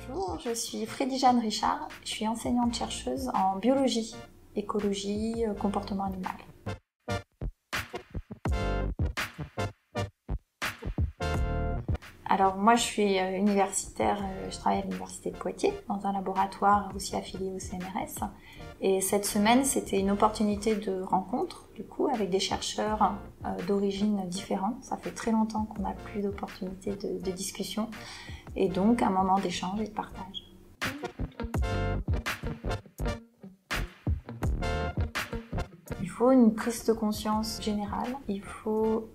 Bonjour, je suis Frédie-Jeanne Richard, je suis enseignante-chercheuse en biologie, écologie, comportement animal. Alors moi je suis universitaire, je travaille à l'université de Poitiers dans un laboratoire aussi affilié au CNRS et cette semaine c'était une opportunité de rencontre du coup avec des chercheurs d'origines différentes. Ça fait très longtemps qu'on n'a plus d'opportunités de discussion et donc un moment d'échange et de partage. Il faut une prise de conscience générale, il faut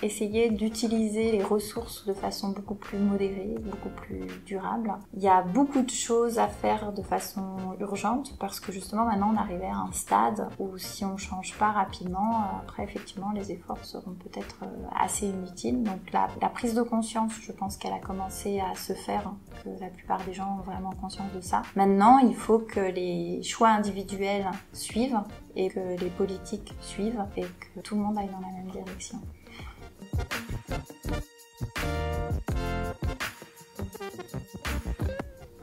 essayer d'utiliser les ressources de façon beaucoup plus modérée, beaucoup plus durable. Il y a beaucoup de choses à faire de façon urgente parce que justement maintenant on arrive à un stade où si on ne change pas rapidement, après effectivement les efforts seront peut-être assez inutiles. Donc la prise de conscience, je pense qu'elle a commencé à se faire, que la plupart des gens ont vraiment conscience de ça. Maintenant, il faut que les choix individuels suivent et que les politiques suivent et que tout le monde aille dans la même direction.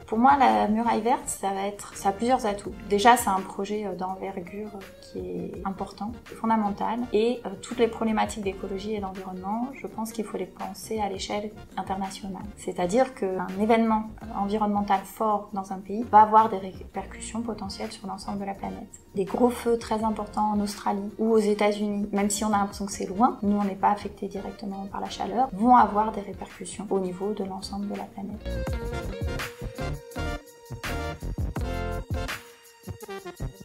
Pour moi, la muraille verte, ça a plusieurs atouts. Déjà, c'est un projet d'envergure qui est important, fondamental, et toutes les problématiques d'écologie et d'environnement, je pense qu'il faut les penser à l'échelle internationale. C'est-à-dire qu'un événement environnemental fort dans un pays va avoir des répercussions potentielles sur l'ensemble de la planète. Des gros feux très importants en Australie ou aux États-Unis, même si on a l'impression que c'est loin, nous on n'est pas affectés directement par la chaleur, vont avoir des répercussions au niveau de l'ensemble de la planète.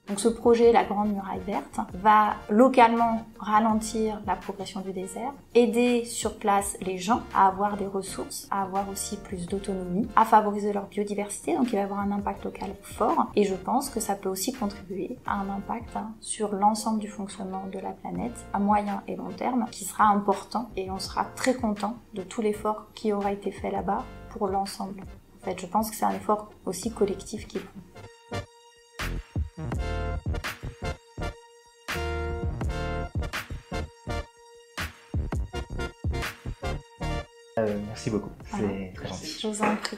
Donc ce projet, la Grande Muraille Verte, va localement ralentir la progression du désert, aider sur place les gens à avoir des ressources, à avoir aussi plus d'autonomie, à favoriser leur biodiversité, donc il va y avoir un impact local fort, et je pense que ça peut aussi contribuer à un impact sur l'ensemble du fonctionnement de la planète à moyen et long terme, qui sera important, et on sera très content de tout l'effort qui aura été fait là-bas pour l'ensemble. En fait, je pense que c'est un effort aussi collectif qu'ils font. Merci beaucoup, c'est très gentil. Je vous en prie.